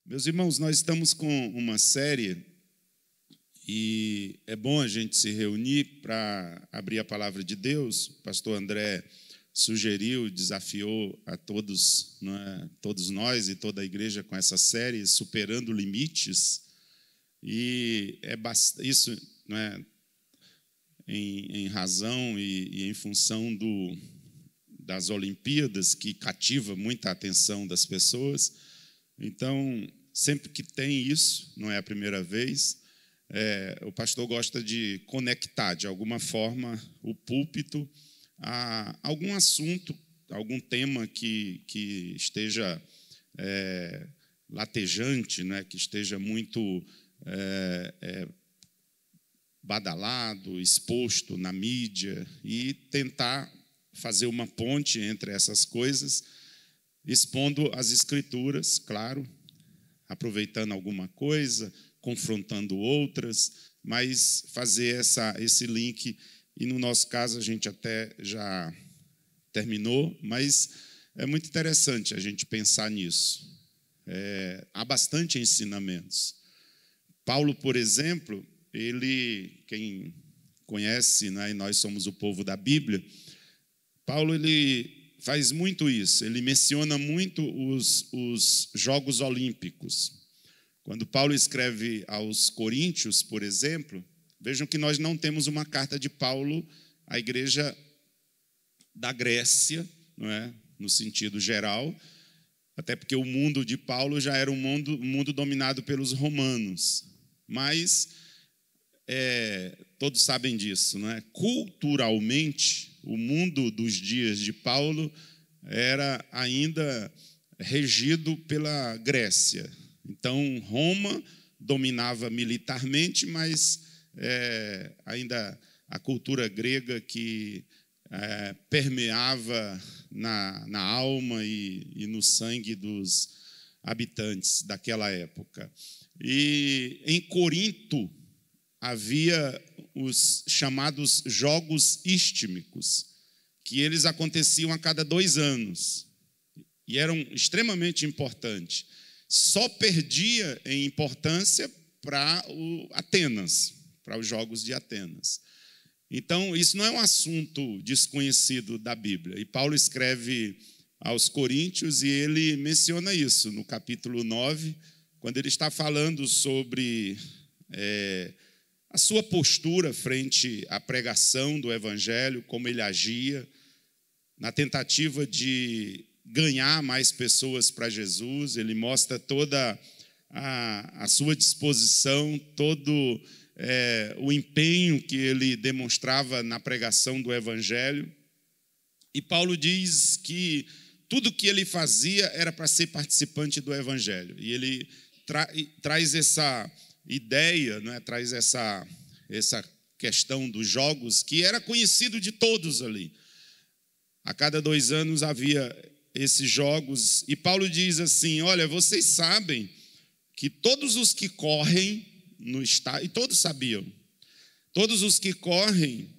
Meus irmãos, nós estamos com uma série e é bom a gente se reunir para abrir a palavra de Deus. O pastor André sugeriu, desafiou a todos, todos nós e toda a igreja com essa série, Superando Limites. E isso em razão e em função das Olimpíadas, que cativa muita atenção das pessoas. Então, sempre que tem isso, não é a primeira vez, o pastor gosta de conectar, de alguma forma, o púlpito a algum assunto, algum tema que esteja latejante, que esteja muito badalado, exposto na mídia, e tentar fazer uma ponte entre essas coisas, expondo as Escrituras, claro, aproveitando alguma coisa, confrontando outras, mas fazer esse link. E no nosso caso a gente até já terminou, mas é muito interessante a gente pensar nisso. Há bastante ensinamentos. Paulo, por exemplo, quem conhece, e nós somos o povo da Bíblia, Paulo ele faz muito isso, ele menciona muito os Jogos Olímpicos. Quando Paulo escreve aos Coríntios, por exemplo, vejam que nós não temos uma carta de Paulo à igreja da Grécia, não é? No sentido geral, até porque o mundo de Paulo já era um mundo dominado pelos romanos. Mas todos sabem disso, não é? Culturalmente, o mundo dos dias de Paulo era ainda regido pela Grécia. Então, Roma dominava militarmente, mas ainda a cultura grega que permeava na alma e no sangue dos habitantes daquela época. E em Corinto havia os chamados Jogos Istmicos, que eles aconteciam a cada 2 anos e eram extremamente importantes. Só perdia em importância para Atenas, para os Jogos de Atenas. Então, isso não é um assunto desconhecido da Bíblia. E Paulo escreve aos Coríntios e ele menciona isso no capítulo 9, quando ele está falando sobre a sua postura frente à pregação do Evangelho, como ele agia, na tentativa de ganhar mais pessoas para Jesus. Ele mostra toda a sua disposição, todo o empenho que ele demonstrava na pregação do Evangelho. E Paulo diz que tudo que ele fazia era para ser participante do Evangelho. E ele traz essa ideia, traz essa questão dos jogos, que era conhecido de todos ali. A cada 2 anos havia esses jogos, e Paulo diz assim: olha, vocês sabem que todos os que correm no estádio, e todos sabiam, todos os que correm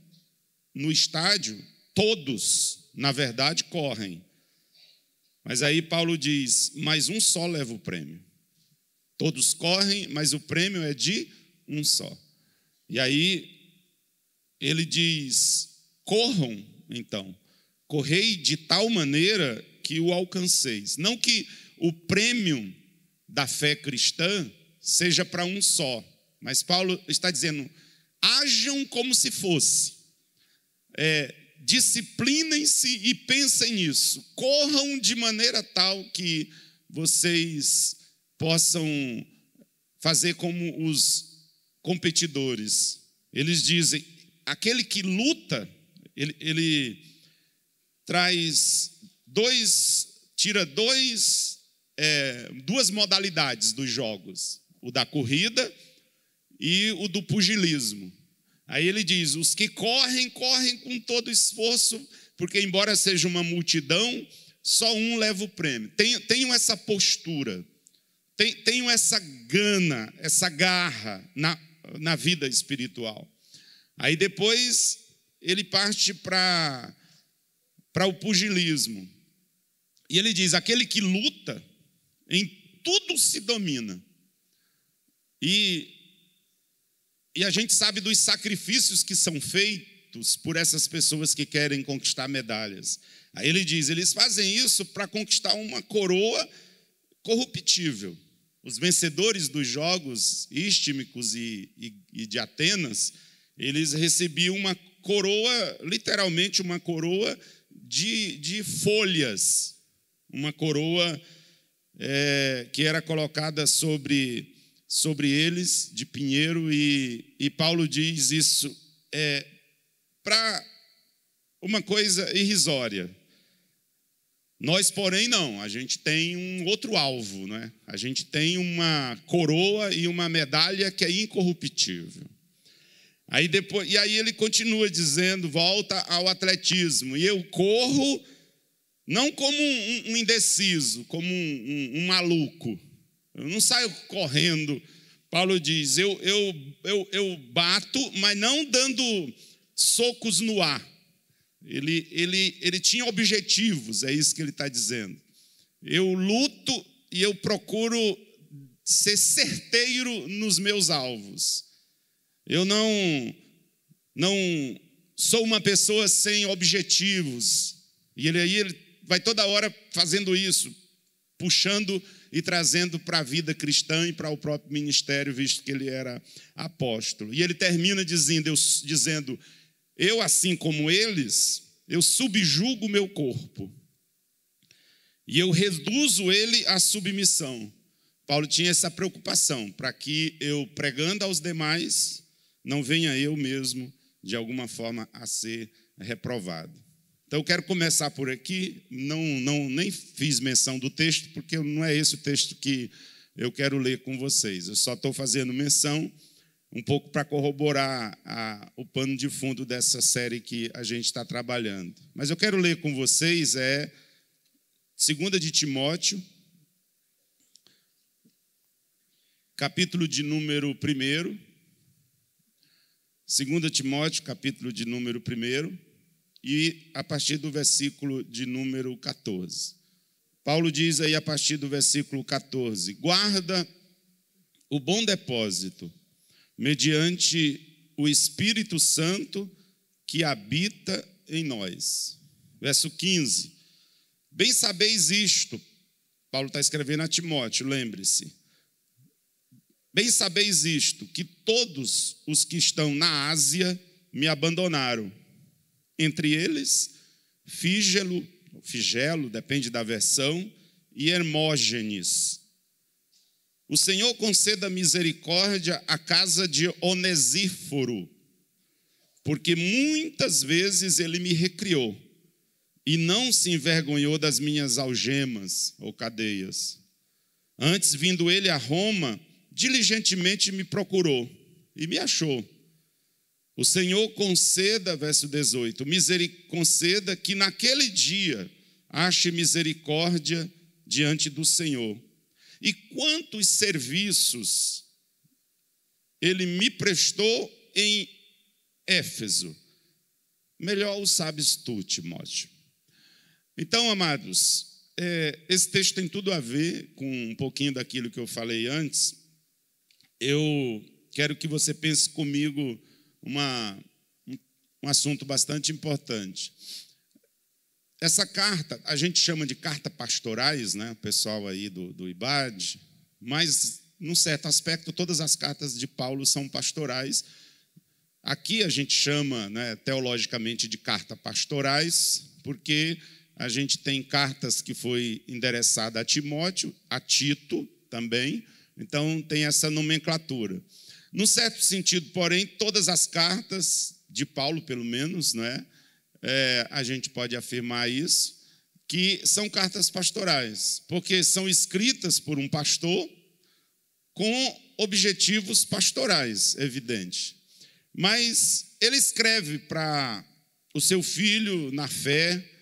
no estádio, todos, na verdade, correm. Mas aí Paulo diz: mas um só leva o prêmio. Todos correm, mas o prêmio é de um só. E aí ele diz: corram, então, correi de tal maneira que o alcanceis. Não que o prêmio da fé cristã seja para um só, mas Paulo está dizendo: ajam como se fosse. Disciplinem-se e pensem nisso. Corram de maneira tal que vocês possam fazer como os competidores. Eles dizem: aquele que luta, ele tira duas modalidades dos jogos: o da corrida e o do pugilismo. Aí ele diz: os que correm com todo esforço, porque embora seja uma multidão, só um leva o prêmio. Tenham essa postura, tenham essa gana, essa garra na vida espiritual. Aí depois ele parte para o pugilismo. E ele diz: aquele que luta, em tudo se domina. E a gente sabe dos sacrifícios que são feitos por essas pessoas que querem conquistar medalhas. Aí ele diz, eles fazem isso para conquistar uma coroa corruptível. Os vencedores dos jogos istmicos e de Atenas, eles recebiam uma coroa, literalmente uma coroa de folhas, uma coroa que era colocada sobre eles, de pinheiro, e Paulo diz isso para uma coisa irrisória. Nós, porém, não, a gente tem um outro alvo, né? A gente tem uma coroa e uma medalha que é incorruptível. Aí ele continua dizendo, volta ao atletismo, e eu corro não como um indeciso, como um maluco. Eu não saio correndo. Paulo diz, eu bato, mas não dando socos no ar. Ele tinha objetivos, é isso que ele está dizendo. Eu luto e eu procuro ser certeiro nos meus alvos. Eu não sou uma pessoa sem objetivos. E ele vai toda hora fazendo isso, puxando e trazendo para a vida cristã e para o próprio ministério, visto que ele era apóstolo. E ele termina dizendo, eu, assim como eles, eu subjugo o meu corpo e eu reduzo ele à submissão. Paulo tinha essa preocupação, para que eu, pregando aos demais, não venha eu mesmo, de alguma forma, a ser reprovado. Então, eu quero começar por aqui, nem fiz menção do texto, porque não é esse o texto que eu quero ler com vocês. Eu só estou fazendo menção um pouco para corroborar o pano de fundo dessa série que a gente está trabalhando. Mas eu quero ler com vocês 2 de Timóteo, capítulo de número 1. 2 Timóteo, capítulo de número 1, e a partir do versículo de número 14. Paulo diz aí a partir do versículo 14, guarda o bom depósito, mediante o Espírito Santo que habita em nós. Verso 15. Bem sabeis isto, Paulo está escrevendo a Timóteo, lembre-se. Bem sabeis isto, que todos os que estão na Ásia me abandonaram. Entre eles, Figelo, depende da versão, e Hermógenes. O Senhor conceda misericórdia à casa de Onesíforo, porque muitas vezes ele me recriou e não se envergonhou das minhas algemas ou cadeias. Antes, vindo ele a Roma, diligentemente me procurou e me achou. O Senhor conceda, verso 18, conceda que naquele dia ache misericórdia diante do Senhor. E quantos serviços ele me prestou em Éfeso, melhor o sabes tu, Timóteo. Então, amados, esse texto tem tudo a ver com um pouquinho daquilo que eu falei antes. Eu quero que você pense comigo um assunto bastante importante. Essa carta, a gente chama de carta pastorais, né? O pessoal aí do IBAD, mas, num certo aspecto, todas as cartas de Paulo são pastorais. Aqui a gente chama, né, teologicamente de carta pastorais, porque a gente tem cartas que foi endereçada a Timóteo, a Tito também, então tem essa nomenclatura. Num certo sentido, porém, todas as cartas de Paulo, pelo menos, né, a gente pode afirmar isso, que são cartas pastorais, porque são escritas por um pastor com objetivos pastorais, evidente. Mas ele escreve para o seu filho na fé,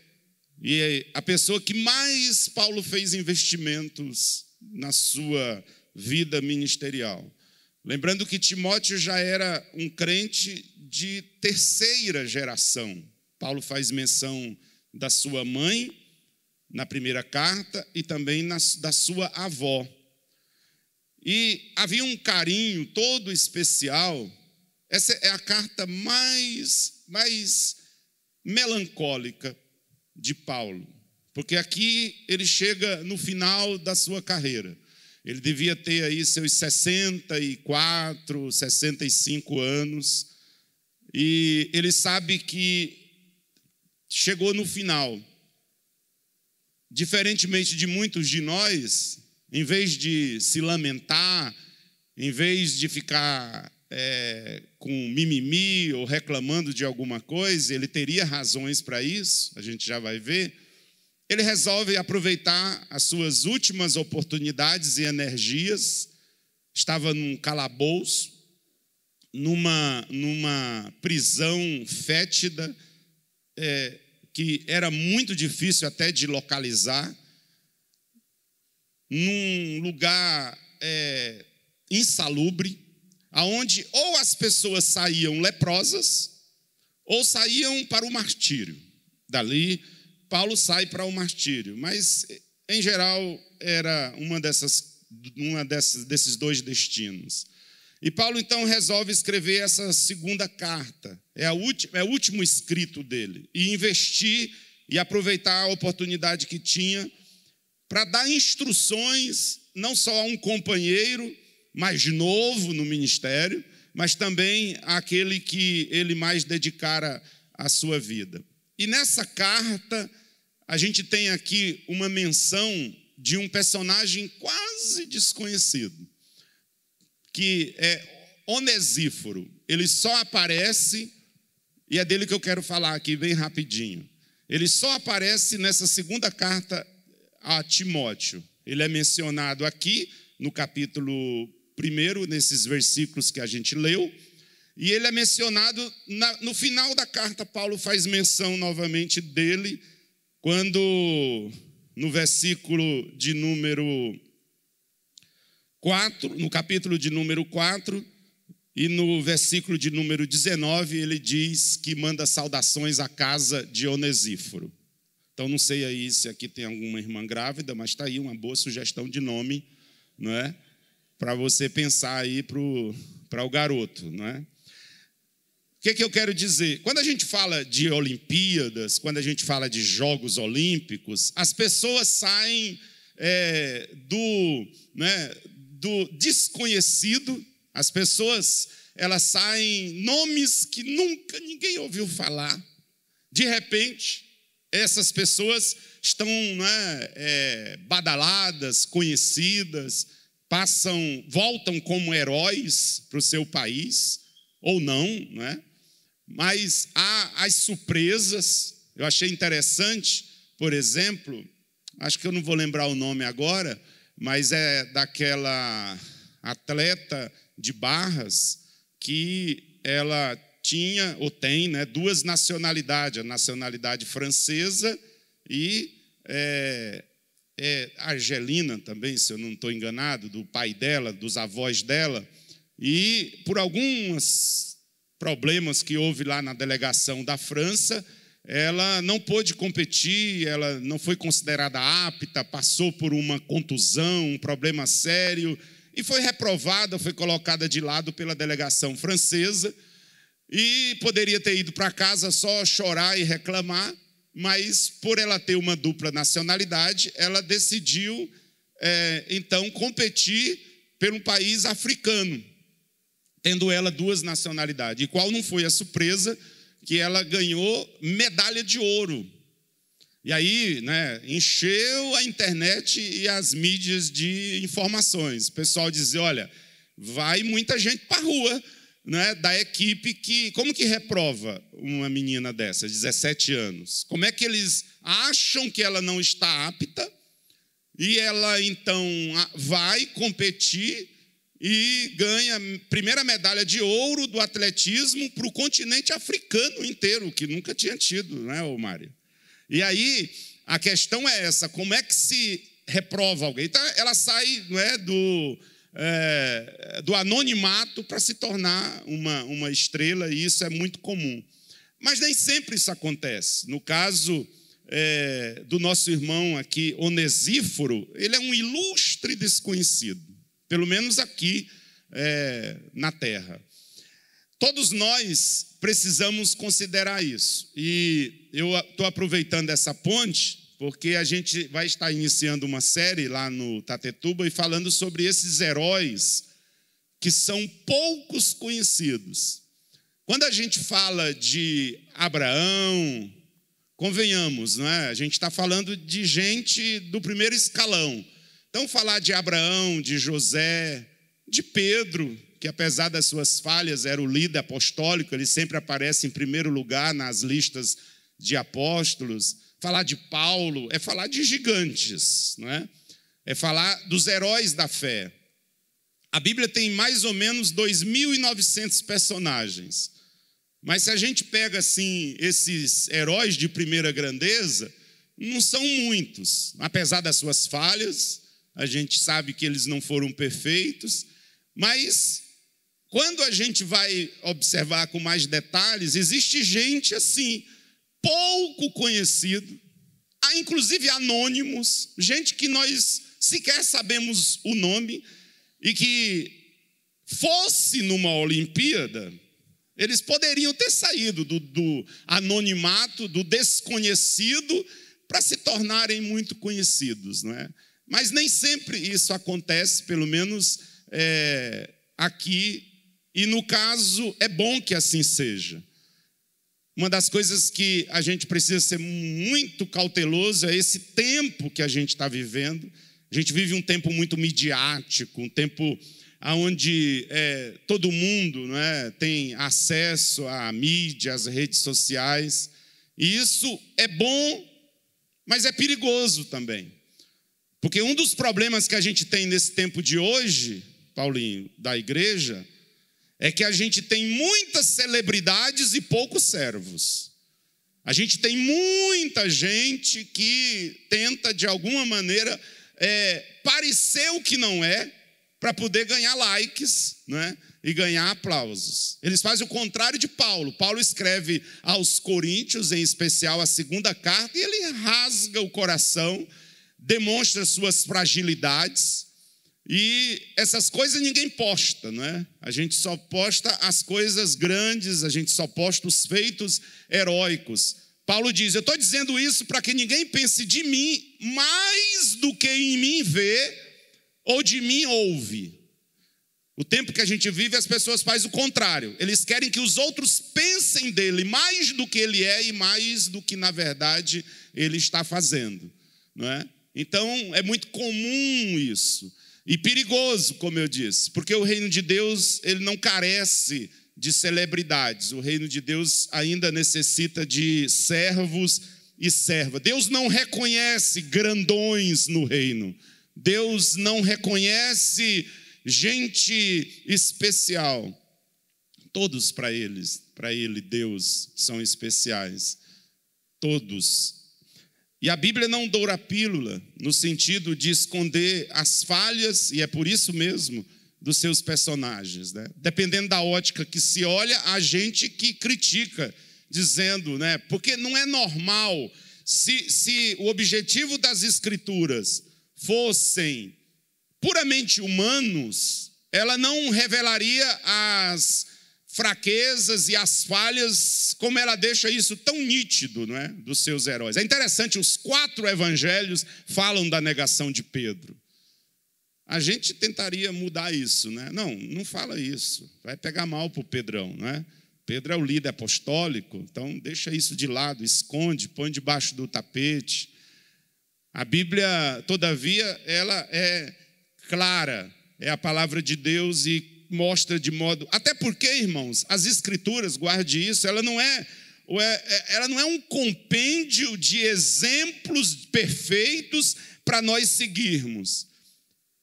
e a pessoa que mais Paulo fez investimentos na sua vida ministerial. Lembrando que Timóteo já era um crente de terceira geração. Paulo faz menção da sua mãe na primeira carta e também da sua avó. E havia um carinho todo especial. Essa é a carta mais melancólica de Paulo, porque aqui ele chega no final da sua carreira. Ele devia ter aí seus 64, 65 anos, e ele sabe que chegou no final. Diferentemente de muitos de nós, em vez de se lamentar, em vez de ficar com mimimi ou reclamando de alguma coisa, ele teria razões para isso, a gente já vai ver. Ele resolve aproveitar as suas últimas oportunidades e energias. Estava num calabouço, numa prisão fétida, que era muito difícil até de localizar, num lugar insalubre, aonde ou as pessoas saíam leprosas ou saíam para o martírio. Dali, Paulo sai para o martírio, mas, em geral, era desses dois destinos. E Paulo, então, resolve escrever essa segunda carta, é o último escrito dele, e investir e aproveitar a oportunidade que tinha para dar instruções, não só a um companheiro mais novo no ministério, mas também àquele que ele mais dedicara a sua vida. E nessa carta, a gente tem aqui uma menção de um personagem quase desconhecido, que é Onesíforo. Ele só aparece, e é dele que eu quero falar aqui bem rapidinho. Ele só aparece nessa segunda carta a Timóteo. Ele é mencionado aqui no capítulo 1, nesses versículos que a gente leu, e ele é mencionado no final da carta. Paulo faz menção novamente dele, quando no versículo de número 4, no capítulo de número 4, e no versículo de número 19, ele diz que manda saudações à casa de Onesíforo. Então, não sei aí se aqui tem alguma irmã grávida, mas está aí uma boa sugestão de nome, não é? Para você pensar aí para o garoto, não é? O que eu quero dizer? Quando a gente fala de Olimpíadas, quando a gente fala de Jogos Olímpicos, as pessoas saem do desconhecido, as pessoas elas saem nomes que nunca ninguém ouviu falar. De repente, essas pessoas estão badaladas, conhecidas, voltam como heróis para o seu país, ou não, né? Mas há as surpresas. Eu achei interessante, por exemplo, acho que eu não vou lembrar o nome agora, mas é daquela atleta de Barras que ela tinha, ou tem, né, duas nacionalidades, a nacionalidade francesa e argelina também, se eu não estou enganado, do pai dela, dos avós dela, e por alguns problemas que houve lá na delegação da França, ela não pôde competir, ela não foi considerada apta, passou por uma contusão, um problema sério, e foi reprovada, foi colocada de lado pela delegação francesa, e poderia ter ido para casa só chorar e reclamar, mas por ela ter uma dupla nacionalidade, ela decidiu, então, competir pelo país africano, tendo ela duas nacionalidades. E qual não foi a surpresa? Que ela ganhou medalha de ouro. E aí, né, encheu a internet e as mídias de informações. O pessoal dizia, olha, vai muita gente para a rua, né, da equipe que... Como que reprova uma menina dessa, 17 anos? Como é que eles acham que ela não está apta e ela, então, vai competir e ganha a primeira medalha de ouro do atletismo para o continente africano inteiro, que nunca tinha tido, né, Mário? E aí, a questão é essa, como é que se reprova alguém? Então, ela sai, não é, do anonimato para se tornar uma estrela, e isso é muito comum. Mas nem sempre isso acontece. No caso do nosso irmão aqui, Onesíforo, ele é um ilustre desconhecido. pelo menos aqui na terra. Todos nós precisamos considerar isso. E eu estou aproveitando essa ponte, porque a gente vai estar iniciando uma série lá no Tatetuba e falando sobre esses heróis que são poucos conhecidos. Quando a gente fala de Abraão, convenhamos, não é? A gente está falando de gente do primeiro escalão. Então, falar de Abraão, de José, de Pedro, que apesar das suas falhas era o líder apostólico, ele sempre aparece em primeiro lugar nas listas de apóstolos. Falar de Paulo é falar de gigantes, não é? É falar dos heróis da fé. A Bíblia tem mais ou menos 2.900 personagens. Mas se a gente pega assim esses heróis de primeira grandeza, não são muitos. Apesar das suas falhas, a gente sabe que eles não foram perfeitos, mas quando a gente vai observar com mais detalhes, existe gente assim, pouco conhecido, inclusive anônimos, gente que nós sequer sabemos o nome, e que fosse numa Olimpíada, eles poderiam ter saído do anonimato, do desconhecido, para se tornarem muito conhecidos, não é? Mas nem sempre isso acontece, pelo menos aqui, e no caso é bom que assim seja. Uma das coisas que a gente precisa ser muito cauteloso é esse tempo que a gente está vivendo. A gente vive um tempo muito midiático, um tempo onde todo mundo, não é, tem acesso à mídia, às redes sociais. E isso é bom, mas é perigoso também. Porque um dos problemas que a gente tem nesse tempo de hoje, Paulinho, da igreja, é que a gente tem muitas celebridades e poucos servos. A gente tem muita gente que tenta, de alguma maneira, parecer o que não é, para poder ganhar likes, né, e ganhar aplausos. Eles fazem o contrário de Paulo. Paulo escreve aos Coríntios, em especial a segunda carta, e ele rasga o coração, demonstra suas fragilidades, e essas coisas ninguém posta, não é? A gente só posta as coisas grandes, a gente só posta os feitos heróicos. Paulo diz, eu estou dizendo isso para que ninguém pense de mim mais do que em mim vê ou de mim ouve. O tempo que a gente vive, as pessoas fazem o contrário. Eles querem que os outros pensem dele mais do que ele é e mais do que, na verdade, ele está fazendo, não é? Então, é muito comum isso. E perigoso, como eu disse, porque o reino de Deus, ele não carece de celebridades. O reino de Deus ainda necessita de servos e servas. Deus não reconhece grandões no reino. Deus não reconhece gente especial. Todos para ele, Deus, são especiais. Todos. E a Bíblia não doura a pílula no sentido de esconder as falhas, e é por isso mesmo, dos seus personagens, né? Dependendo da ótica que se olha, há gente que critica, dizendo, né? Porque não é normal, se o objetivo das Escrituras fossem puramente humanos, ela não revelaria as fraquezas e as falhas, como ela deixa isso tão nítido, não é? Dos seus heróis. É interessante, os 4 evangelhos falam da negação de Pedro. A gente tentaria mudar isso, né? Não fala isso. Vai pegar mal para o Pedrão, não é? Pedro é o líder apostólico, então deixa isso de lado, esconde, põe debaixo do tapete. A Bíblia, todavia, ela é clara, é a palavra de Deus e mostra de modo... Até porque, irmãos, as Escrituras, guarde isso, ela não é um compêndio de exemplos perfeitos para nós seguirmos.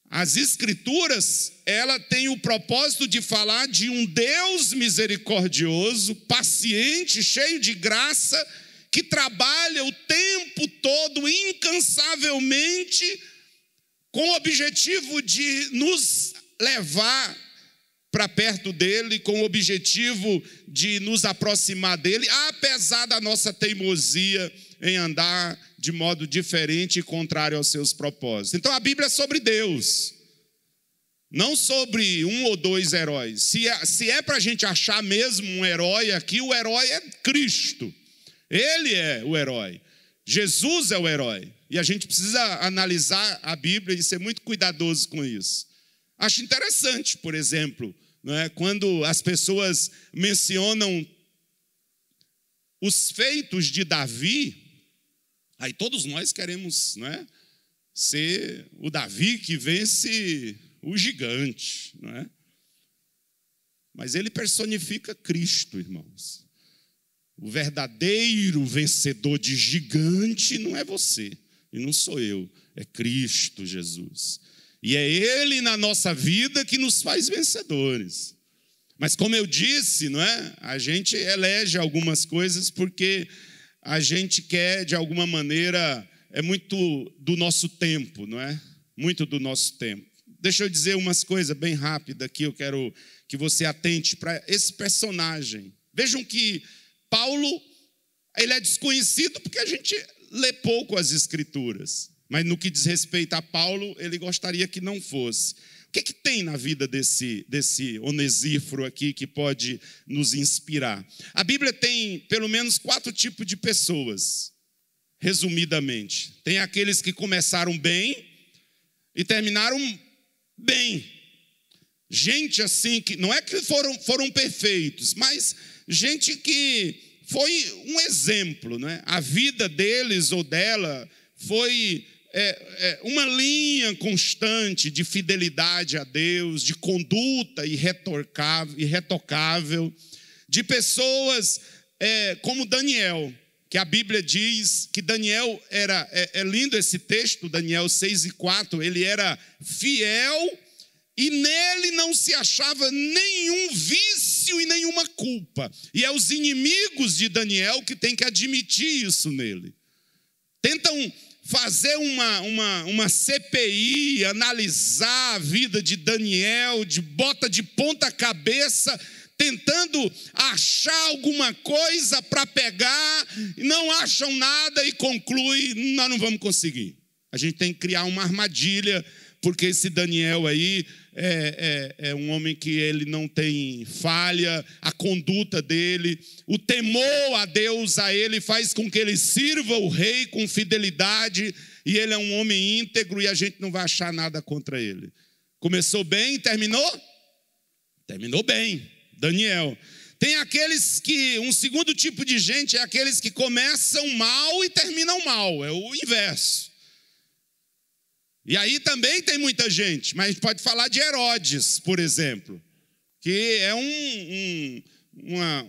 As Escrituras, ela tem o propósito de falar de um Deus misericordioso, paciente, cheio de graça, que trabalha o tempo todo, incansavelmente, com o objetivo de nos levar para perto dele, com o objetivo de nos aproximar dele, apesar da nossa teimosia em andar de modo diferente e contrário aos seus propósitos. Então a Bíblia é sobre Deus. Não sobre um ou dois heróis. Se é para a gente achar mesmo um herói aqui, o herói é Cristo. Ele é o herói. Jesus é o herói. E a gente precisa analisar a Bíblia e ser muito cuidadoso com isso. Acho interessante, por exemplo, né, quando as pessoas mencionam os feitos de Davi, aí todos nós queremos, né, ser o Davi que vence o gigante, não é? Mas ele personifica Cristo, irmãos. O verdadeiro vencedor de gigante não é você, e não sou eu, é Cristo Jesus. E é Ele na nossa vida que nos faz vencedores. Mas como eu disse, não é? A gente elege algumas coisas porque a gente quer, de alguma maneira, é muito do nosso tempo, não é? Muito do nosso tempo. Deixa eu dizer umas coisas bem rápidas aqui, eu quero que você atente para esse personagem. Vejam que Paulo, ele é desconhecido porque a gente lê pouco as Escrituras. Mas no que diz respeito a Paulo, ele gostaria que não fosse. O que tem na vida desse Onesíforo aqui que pode nos inspirar? A Bíblia tem pelo menos 4 tipos de pessoas, resumidamente. Tem aqueles que começaram bem e terminaram bem. Gente assim, que não é que foram perfeitos, mas gente que foi um exemplo, né? A vida deles ou dela foi uma linha constante de fidelidade a Deus, de conduta irretocável, de pessoas como Daniel, que a Bíblia diz que Daniel é lindo esse texto, Daniel 6:4, ele era fiel e nele não se achava nenhum vício e nenhuma culpa. E é os inimigos de Daniel que têm que admitir isso nele. Tentam fazer uma CPI, analisar a vida de Daniel, bota de ponta cabeça, tentando achar alguma coisa para pegar, não acham nada e conclui, nós não vamos conseguir. A gente tem que criar uma armadilha, porque esse Daniel aí é um homem que ele não tem falha, a conduta dele, o temor a Deus a ele faz com que ele sirva o rei com fidelidade, e ele é um homem íntegro e a gente não vai achar nada contra ele. Começou bem e terminou? Terminou bem, Daniel. Tem aqueles que, um segundo tipo de gente é aqueles que começam mal e terminam mal, é o inverso. E aí também tem muita gente, mas a gente pode falar de Herodes, por exemplo, que é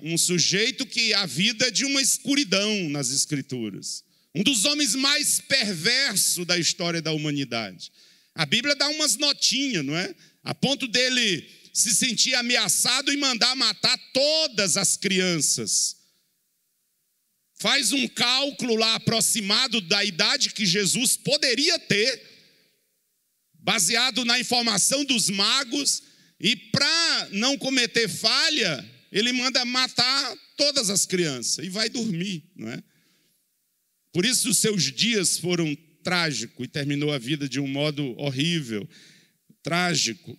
um sujeito que a vida é de uma escuridão nas Escrituras. Um dos homens mais perversos da história da humanidade. A Bíblia dá umas notinhas, não é? A ponto dele se sentir ameaçado e mandar matar todas as crianças. Faz um cálculo lá aproximado da idade que Jesus poderia ter, baseado na informação dos magos, e para não cometer falha, ele manda matar todas as crianças e vai dormir, não é? Por isso os seus dias foram trágicos e terminou a vida de um modo horrível, trágico.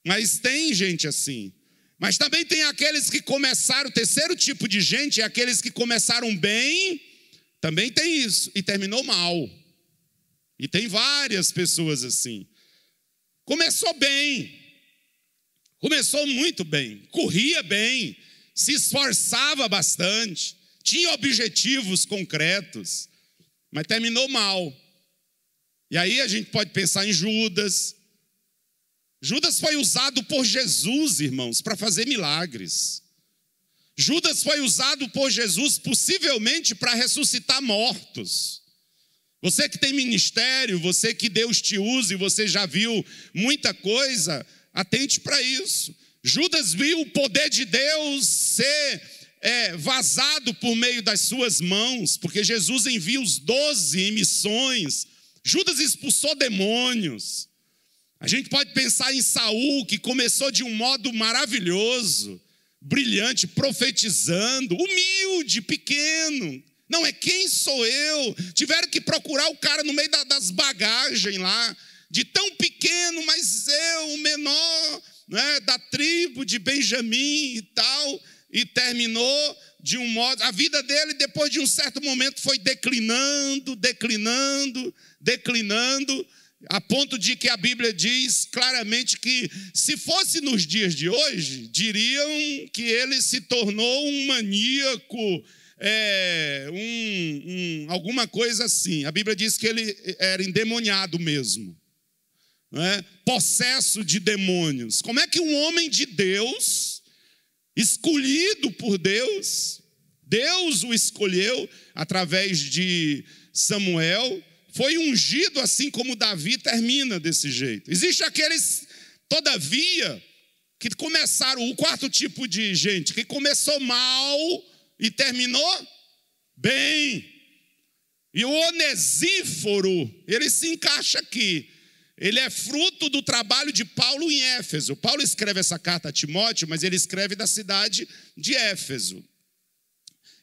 Mas tem gente assim. Mas também tem aqueles que começaram, o terceiro tipo de gente é aqueles que começaram bem, também tem isso, e terminou mal. E tem várias pessoas assim. Começou bem, começou muito bem, corria bem, se esforçava bastante, tinha objetivos concretos, mas terminou mal. E aí a gente pode pensar em Judas. Judas foi usado por Jesus, irmãos, para fazer milagres. Judas foi usado por Jesus possivelmente para ressuscitar mortos. Você que tem ministério, você que Deus te usa e você já viu muita coisa, atente para isso. Judas viu o poder de Deus ser vazado por meio das suas mãos, porque Jesus envia os 12 em missões. Judas expulsou demônios. A gente pode pensar em Saul, que começou de um modo maravilhoso, brilhante, profetizando, humilde, pequeno. Não é quem sou eu. Tiveram que procurar o cara no meio das bagagens lá. de tão pequeno, mas o menor, né, da tribo de Benjamim e tal, e terminou de um modo, a vida dele depois de um certo momento foi declinando, a ponto de que a Bíblia diz claramente que se fosse nos dias de hoje, diriam que ele se tornou um maníaco, alguma coisa assim. A Bíblia diz que ele era endemoniado mesmo, né? Possesso de demônios. Como é que um homem de Deus, escolhido por Deus, Deus o escolheu através de Samuel, foi ungido assim como Davi, termina desse jeito. Existe aqueles, todavia, que começaram, o quarto tipo de gente, que começou mal e terminou bem. E o Onesíforo, ele se encaixa aqui. Ele é fruto do trabalho de Paulo em Éfeso. Paulo escreve essa carta a Timóteo, mas ele escreve da cidade de Éfeso.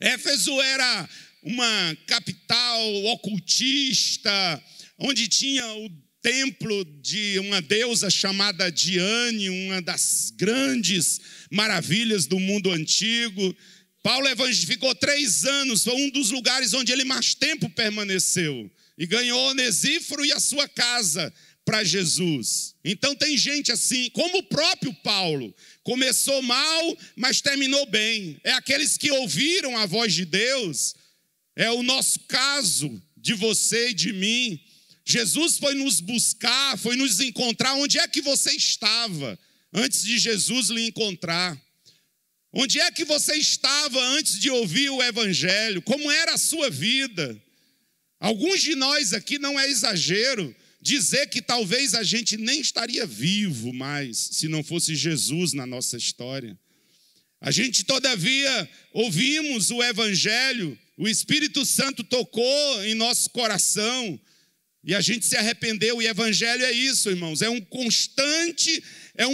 Éfeso era uma capital ocultista, onde tinha o templo de uma deusa chamada Diane, uma das grandes maravilhas do mundo antigo. Paulo ficou 3 anos, foi um dos lugares onde ele mais tempo permaneceu, e ganhou Onesíforo e a sua casa para Jesus. Então tem gente assim, como o próprio Paulo, começou mal, mas terminou bem. É aqueles que ouviram a voz de Deus. É o nosso caso, de você e de mim. Jesus foi nos buscar, foi nos encontrar. Onde é que você estava antes de Jesus lhe encontrar? Onde é que você estava antes de ouvir o Evangelho? Como era a sua vida? Alguns de nós aqui, não é exagero dizer que talvez a gente nem estaria vivo mais se não fosse Jesus na nossa história. A gente, todavia, ouvimos o Evangelho, o Espírito Santo tocou em nosso coração e a gente se arrependeu. E Evangelho é isso, irmãos, é um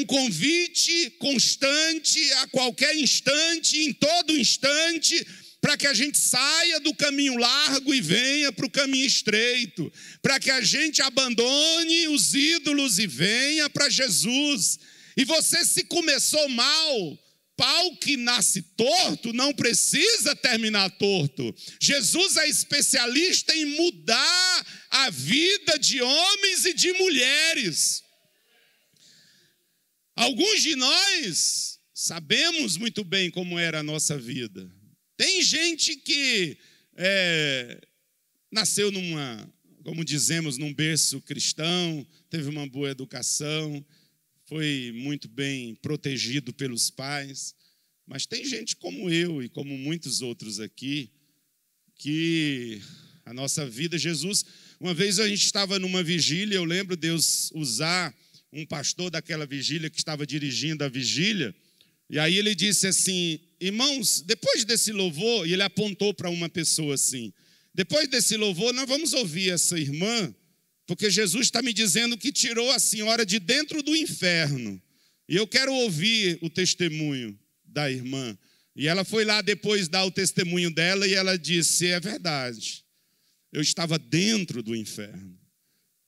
convite constante a qualquer instante, em todo instante, para que a gente saia do caminho largo e venha para o caminho estreito, para que a gente abandone os ídolos e venha para Jesus. E você, se começou mal, pau que nasce torto não precisa terminar torto. Jesus é especialista em mudar a vida de homens e de mulheres. Alguns de nós sabemos muito bem como era a nossa vida. Tem gente que nasceu como dizemos, num berço cristão, teve uma boa educação, foi muito bem protegido pelos pais, mas tem gente como eu e como muitos outros aqui, que a nossa vida, Jesus, uma vez a gente estava numa vigília, eu lembro Deus usar um pastor daquela vigília que estava dirigindo a vigília, e aí ele disse assim: irmãos, depois desse louvor, e ele apontou para uma pessoa assim, depois desse louvor nós vamos ouvir essa irmã, porque Jesus está me dizendo que tirou a senhora de dentro do inferno. E eu quero ouvir o testemunho da irmã. E ela foi lá depois dar o testemunho dela e ela disse: é verdade, eu estava dentro do inferno,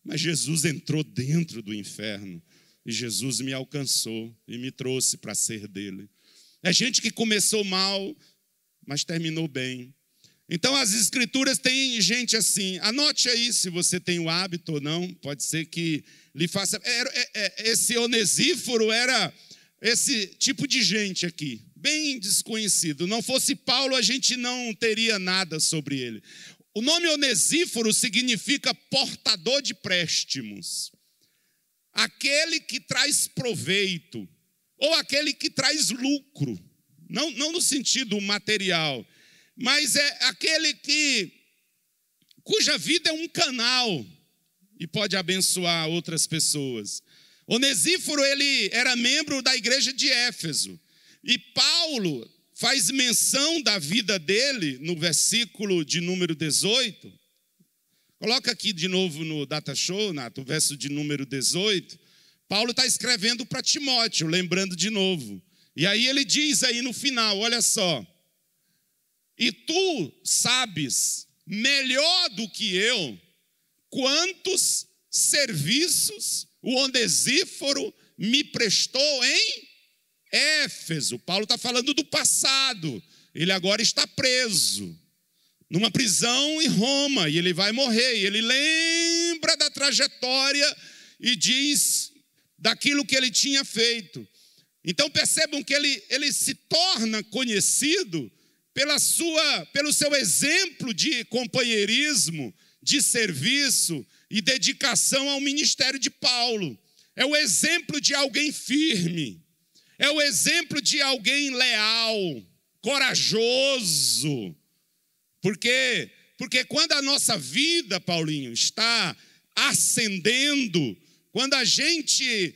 mas Jesus entrou dentro do inferno. E Jesus me alcançou e me trouxe para ser dele. É gente que começou mal, mas terminou bem. Então as escrituras têm gente assim. Anote aí se você tem o hábito ou não. Pode ser que lhe faça. Esse Onesíforo era esse tipo de gente aqui, bem desconhecido. Não fosse Paulo, a gente não teria nada sobre ele. O nome Onesíforo significa portador de préstimos. Aquele que traz proveito, ou aquele que traz lucro. Não no sentido material, mas é aquele cuja vida é um canal e pode abençoar outras pessoas. Onesíforo, ele era membro da igreja de Éfeso. E Paulo faz menção da vida dele no versículo de número 18. Coloca aqui de novo no Data Show, Nato, o verso de número 18. Paulo está escrevendo para Timóteo, lembrando de novo. E aí ele diz aí no final, olha só: e tu sabes melhor do que eu quantos serviços o Onesíforo me prestou em Éfeso. Paulo está falando do passado. Ele agora está preso numa prisão em Roma, e ele vai morrer. E ele lembra da trajetória e diz daquilo que ele tinha feito. Então percebam que ele se torna conhecido pelo seu exemplo de companheirismo, de serviço e dedicação ao ministério de Paulo. É o exemplo de alguém firme, é o exemplo de alguém leal, corajoso. Por quê? Porque quando a nossa vida, Paulinho, está ascendendo, quando a gente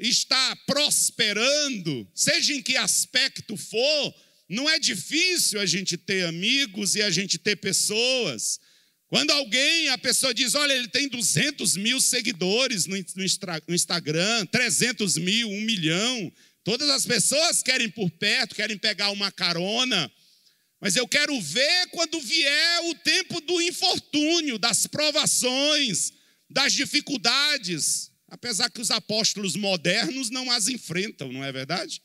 está prosperando, seja em que aspecto for, não é difícil a gente ter amigos e a gente ter pessoas. Quando a pessoa diz, olha, ele tem 200 mil seguidores no Instagram, 300 mil, 1 milhão, todas as pessoas querem por perto, querem pegar uma carona, mas eu quero ver quando vier o tempo do infortúnio, das provações, das dificuldades, apesar que os apóstolos modernos não as enfrentam, não é verdade?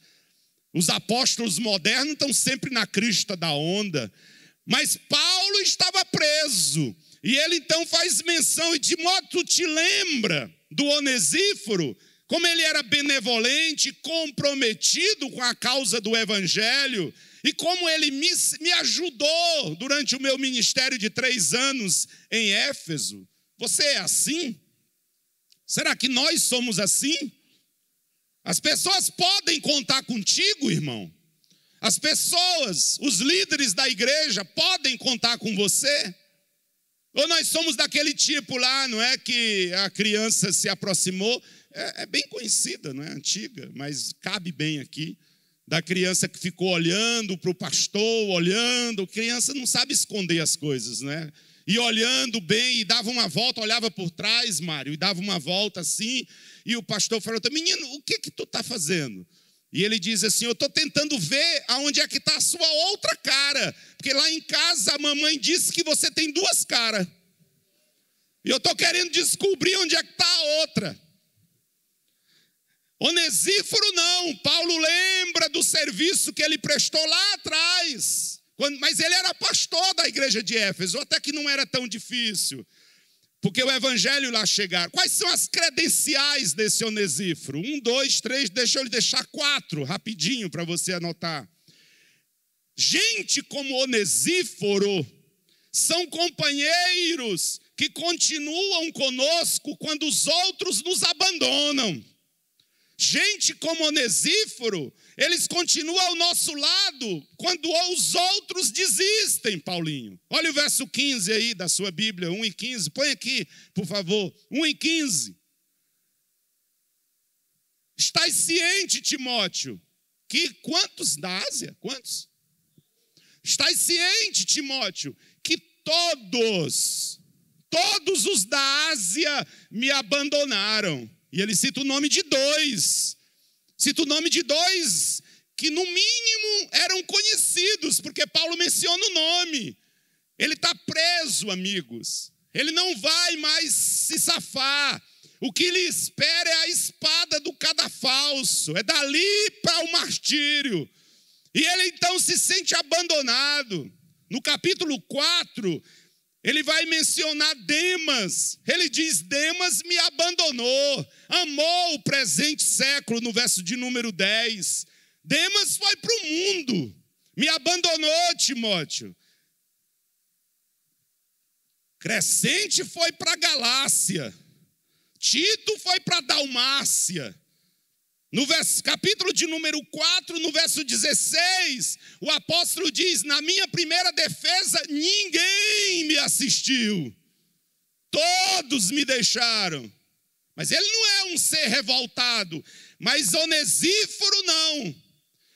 Os apóstolos modernos estão sempre na crista da onda, mas Paulo estava preso, e ele então faz menção, e Timóteo te lembra do Onesíforo, como ele era benevolente, comprometido com a causa do evangelho, e como ele me ajudou durante o meu ministério de 3 anos em Éfeso. Você é assim? Será que nós somos assim? As pessoas podem contar contigo, irmão? As pessoas, os líderes da igreja podem contar com você? Ou nós somos daquele tipo lá, não é, que a criança se aproximou, é bem conhecida, não é, antiga, mas cabe bem aqui, da criança que ficou olhando para o pastor, olhando, criança não sabe esconder as coisas, né? E olhando bem, e dava uma volta, olhava por trás, Mário, e dava uma volta assim, e o pastor falou, menino, o que tu está fazendo? E ele diz assim, eu estou tentando ver aonde é que está a sua outra cara, porque lá em casa a mamãe disse que você tem 2 caras, e eu estou querendo descobrir onde é que está a outra. Onesíforo não, Paulo lembra do serviço que ele prestou lá atrás, mas ele era pastor da igreja de Éfeso, até que não era tão difícil, porque o evangelho lá chegar. Quais são as credenciais desse Onesíforo? 1, 2, 3, deixa eu deixar 4, rapidinho para você anotar. Gente como Onesíforo são companheiros que continuam conosco quando os outros nos abandonam. Gente como Onesíforo, eles continuam ao nosso lado quando os outros desistem, Paulinho. Olha o verso 15 aí da sua Bíblia, 1 e 15. Põe aqui, por favor, 1 e 15. Estás ciente, Timóteo, que quantos da Ásia? Quantos? Estás ciente, Timóteo, que todos os da Ásia me abandonaram. E ele cita o nome de 2. Cita o nome de 2 que no mínimo eram conhecidos, porque Paulo menciona o nome. Ele está preso, amigos. Ele não vai mais se safar. O que lhe espera é a espada do cadafalso. É dali para o martírio. E ele então se sente abandonado. No capítulo 4... ele vai mencionar Demas. Ele diz, Demas me abandonou, amou o presente século, no verso de número 10. Demas foi para o mundo, me abandonou, Timóteo. Crescente foi para a Galácia, Tito foi para a Dalmácia. No capítulo de número 4, no verso 16, o apóstolo diz, na minha primeira defesa, ninguém me assistiu. Todos me deixaram. Mas ele não é um ser revoltado, mas Onesíforo não.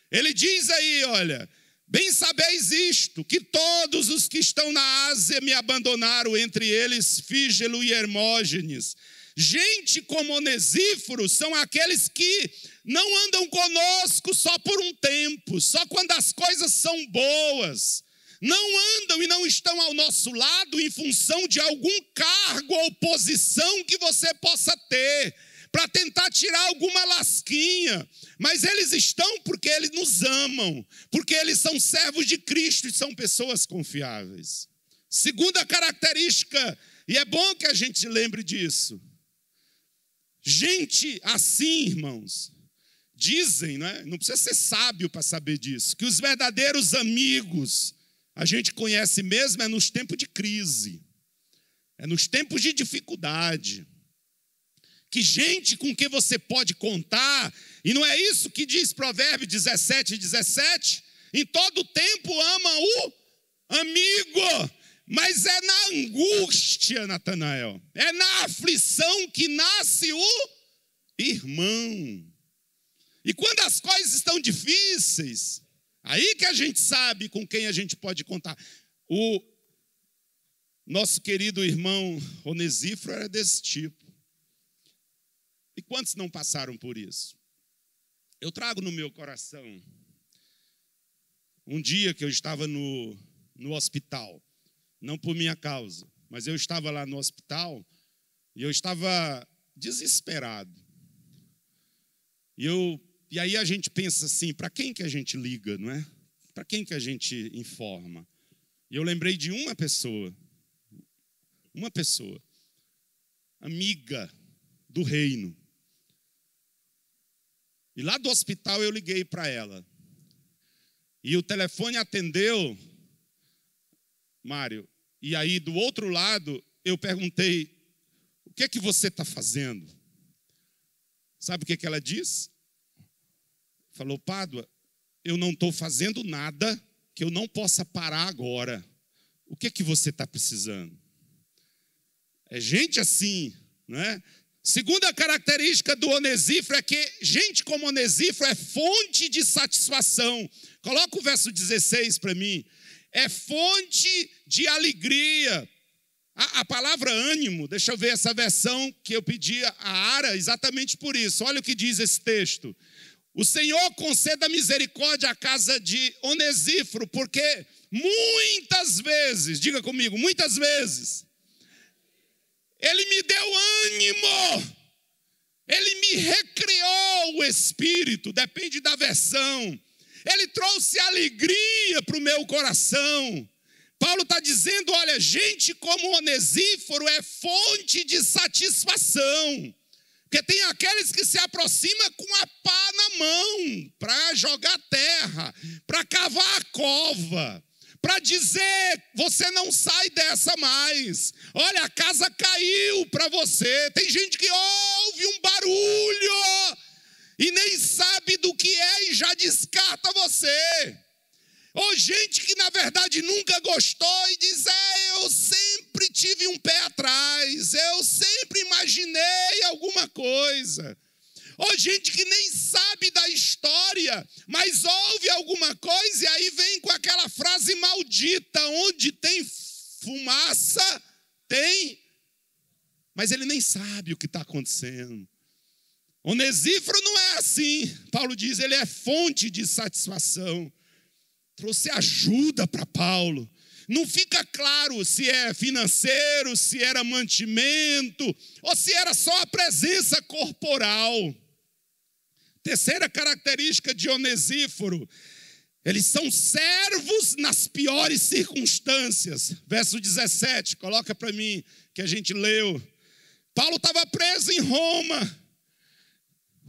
Ele diz aí, olha, bem sabeis isto, que todos os que estão na Ásia me abandonaram, entre eles Fígelo e Hermógenes. Gente como Onesíforo são aqueles que não andam conosco só por um tempo, só quando as coisas são boas, não andam e não estão ao nosso lado em função de algum cargo ou posição que você possa ter, para tentar tirar alguma lasquinha, mas eles estão porque eles nos amam, porque eles são servos de Cristo e são pessoas confiáveis. Segunda característica, e é bom que a gente lembre disso, gente assim, irmãos, dizem, né? Não precisa ser sábio para saber disso, que os verdadeiros amigos a gente conhece mesmo é nos tempos de crise, é nos tempos de dificuldade. Que gente com quem você pode contar, e não é isso que diz Provérbios 17:17? Em todo tempo ama o amigo, mas é na angústia, Natanael, é na aflição que nasce o irmão. E quando as coisas estão difíceis, aí que a gente sabe com quem a gente pode contar. O nosso querido irmão Onesíforo era desse tipo. E quantos não passaram por isso? Eu trago no meu coração um dia que eu estava no hospital, não por minha causa, mas eu estava lá no hospital e eu estava desesperado. E aí a gente pensa assim, para quem que a gente liga, não é? Para quem que a gente informa? E eu lembrei de uma pessoa, amiga do reino. E lá do hospital eu liguei para ela. E o telefone atendeu, Mário. E aí do outro lado eu perguntei, o que é que você está fazendo? Sabe o que ela disse? Falou, Pádua, eu não estou fazendo nada que eu não possa parar agora. O que é que você está precisando? É gente assim, não é? Segunda característica do Onesíforo é que gente como Onesíforo é fonte de satisfação. Coloca o verso 16 para mim. É fonte de alegria. A palavra ânimo, deixa eu ver essa versão que eu pedi a Ara exatamente por isso. Olha o que diz esse texto. O Senhor conceda misericórdia à casa de Onesíforo, porque muitas vezes, diga comigo, muitas vezes, ele me deu ânimo, ele me recriou o espírito, depende da versão, ele trouxe alegria para o meu coração. Paulo está dizendo, olha, gente como Onesíforo é fonte de satisfação, porque tem aqueles que se aproximam com a pá na mão, para jogar terra, para cavar a cova, para dizer, você não sai dessa mais. Olha, a casa caiu para você. Tem gente que ouve um barulho e nem sabe do que é e já descarta você. Ou gente que na verdade nunca gostou e diz, eu sempre tive um pé atrás, eu sempre imaginei alguma coisa. Ou gente que nem sabe da história, mas ouve alguma coisa e aí vem com aquela frase maldita, onde tem fumaça, tem, mas ele nem sabe o que está acontecendo. Onesíforo não é assim, Paulo diz, ele é fonte de satisfação. Trouxe ajuda para Paulo. Não fica claro se é financeiro, se era mantimento, ou se era só a presença corporal. Terceira característica de Onesíforo, eles são servos nas piores circunstâncias. Verso 17, coloca para mim, que a gente leu. Paulo estava preso em Roma.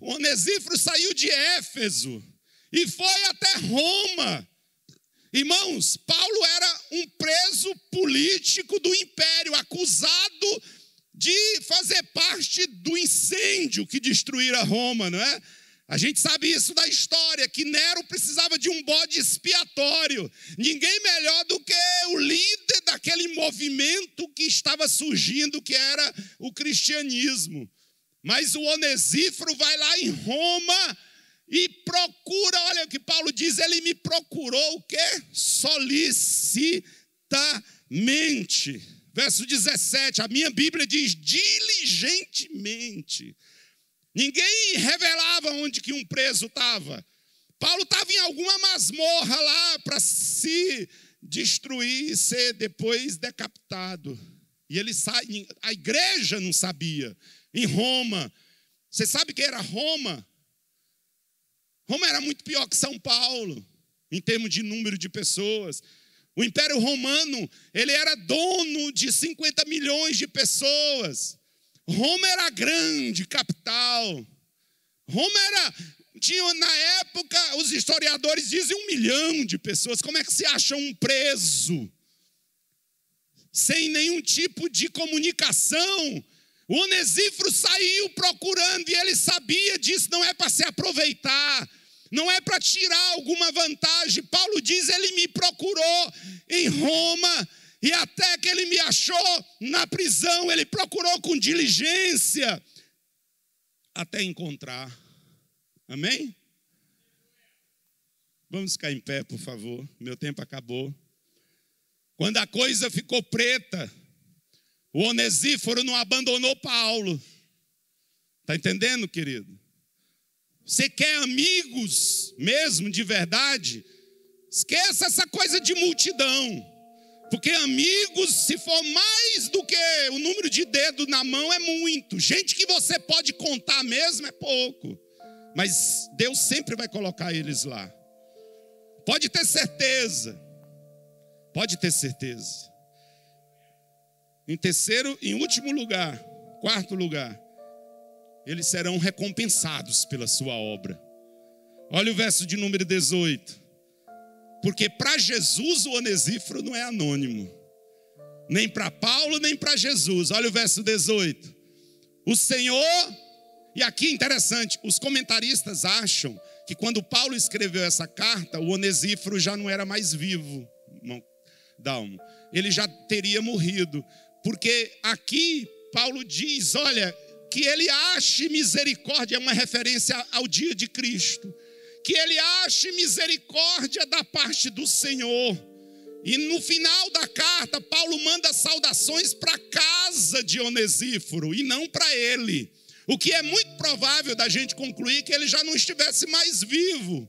O Onesíforo saiu de Éfeso e foi até Roma. Irmãos, Paulo era um preso político do império, acusado de fazer parte do incêndio que destruíra Roma, não é? A gente sabe isso da história, que Nero precisava de um bode expiatório. Ninguém melhor do que o líder daquele movimento que estava surgindo, que era o cristianismo. Mas o Onesíforo vai lá em Roma e procura, olha o que Paulo diz, ele me procurou o quê? Solicitamente. Verso 17, a minha Bíblia diz diligentemente. Ninguém revelava onde que um preso estava. Paulo estava em alguma masmorra lá para se destruir e ser depois decapitado. E ele sai, a igreja não sabia. Em Roma, você sabe que era Roma? Roma era muito pior que São Paulo, em termos de número de pessoas. O Império Romano, ele era dono de 50 milhões de pessoas. Roma era a grande capital. Roma tinha na época, os historiadores dizem 1 milhão de pessoas. Como é que se acha um preso? Sem nenhum tipo de comunicação. O Onesíforo saiu procurando e ele sabia disso, não é para se aproveitar, não é para tirar alguma vantagem. Paulo diz, ele me procurou em Roma e até que ele me achou na prisão, ele procurou com diligência até encontrar. Amém? Vamos ficar em pé, por favor, meu tempo acabou. Quando a coisa ficou preta, o Onesíforo não abandonou Paulo. Está entendendo, querido? Você quer amigos mesmo, de verdade? Esqueça essa coisa de multidão. Porque amigos, se for mais do que o número de dedos na mão, é muito. Gente que você pode contar mesmo é pouco. Mas Deus sempre vai colocar eles lá. Pode ter certeza. Pode ter certeza. Em terceiro, em último lugar, quarto lugar, eles serão recompensados pela sua obra. Olha o verso de número 18. Porque para Jesus o Onesíforo não é anônimo. Nem para Paulo, nem para Jesus. Olha o verso 18. O Senhor, e aqui é interessante, os comentaristas acham que quando Paulo escreveu essa carta, o Onesíforo já não era mais vivo. Dalmo. Ele já teria morrido. Porque aqui Paulo diz, olha, que ele ache misericórdia, é uma referência ao dia de Cristo. Que ele ache misericórdia da parte do Senhor. E no final da carta, Paulo manda saudações para a casa de Onesíforo e não para ele. O que é muito provável da gente concluir que ele já não estivesse mais vivo.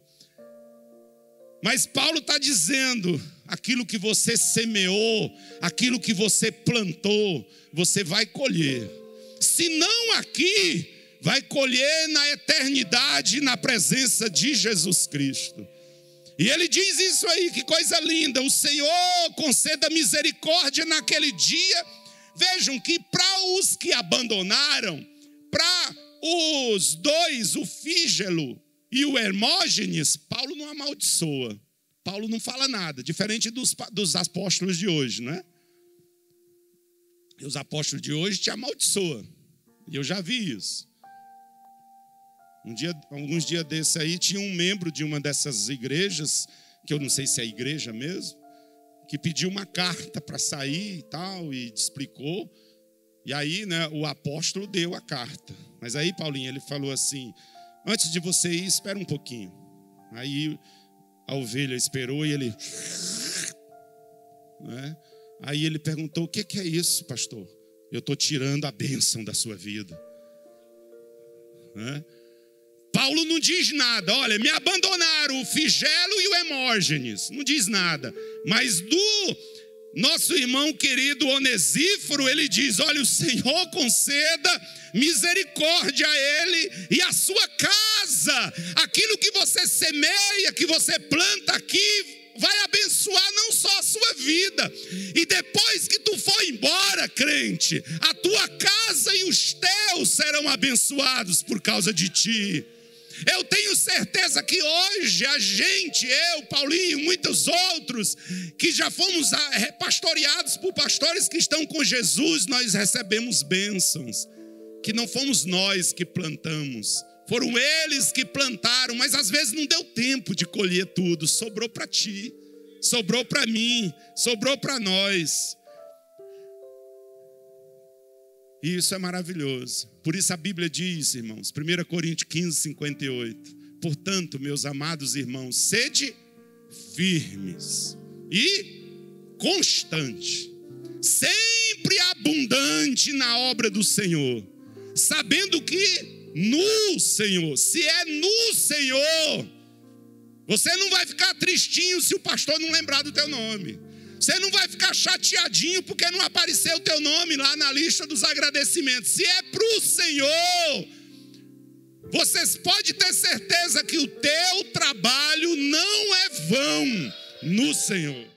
Mas Paulo está dizendo, aquilo que você semeou, aquilo que você plantou, você vai colher. Se não aqui, vai colher na eternidade, na presença de Jesus Cristo. E ele diz isso aí, que coisa linda. O Senhor conceda misericórdia naquele dia. Vejam que para os que abandonaram, para os dois, o Fígelo e o Hermógenes, Paulo não amaldiçoa. Paulo não fala nada, diferente dos apóstolos de hoje, não é? E os apóstolos de hoje te amaldiçoam. E eu já vi isso. Alguns dias desses aí, tinha um membro de uma dessas igrejas, que eu não sei se é igreja mesmo, que pediu uma carta para sair e tal, e explicou. E aí, né, o apóstolo deu a carta. Mas aí, Paulinho, ele falou assim, antes de você ir, espera um pouquinho. Aí a ovelha esperou e ele... né? Aí ele perguntou, o que é isso, pastor? Eu estou tirando a bênção da sua vida. Né? Paulo não diz nada. Olha, me abandonaram o Fígelo e o Hermógenes. Não diz nada. Mas do nosso irmão querido Onesíforo, ele diz, olha, o Senhor conceda misericórdia a ele e a sua casa. Aquilo que você semeia, que você planta aqui, vai abençoar não só a sua vida. E depois que tu for embora, crente, a tua casa e os teus serão abençoados por causa de ti. Eu tenho certeza que hoje a gente, eu, Paulinho, muitos outros, que já fomos pastoreados por pastores que estão com Jesus, nós recebemos bênçãos, que não fomos nós que plantamos, foram eles que plantaram, mas às vezes não deu tempo de colher tudo, sobrou para ti, sobrou para mim, sobrou para nós. E isso é maravilhoso. Por isso a Bíblia diz, irmãos, 1 Coríntios 15, 58. Portanto, meus amados irmãos, sede firmes e constante, sempre abundante na obra do Senhor, sabendo que no Senhor, se é no Senhor, Você não vai ficar tristinho se o pastor não lembrar do teu nome. Você não vai ficar chateadinho porque não apareceu o teu nome lá na lista dos agradecimentos. Se é para o Senhor, vocês podem ter certeza que o teu trabalho não é vão no Senhor.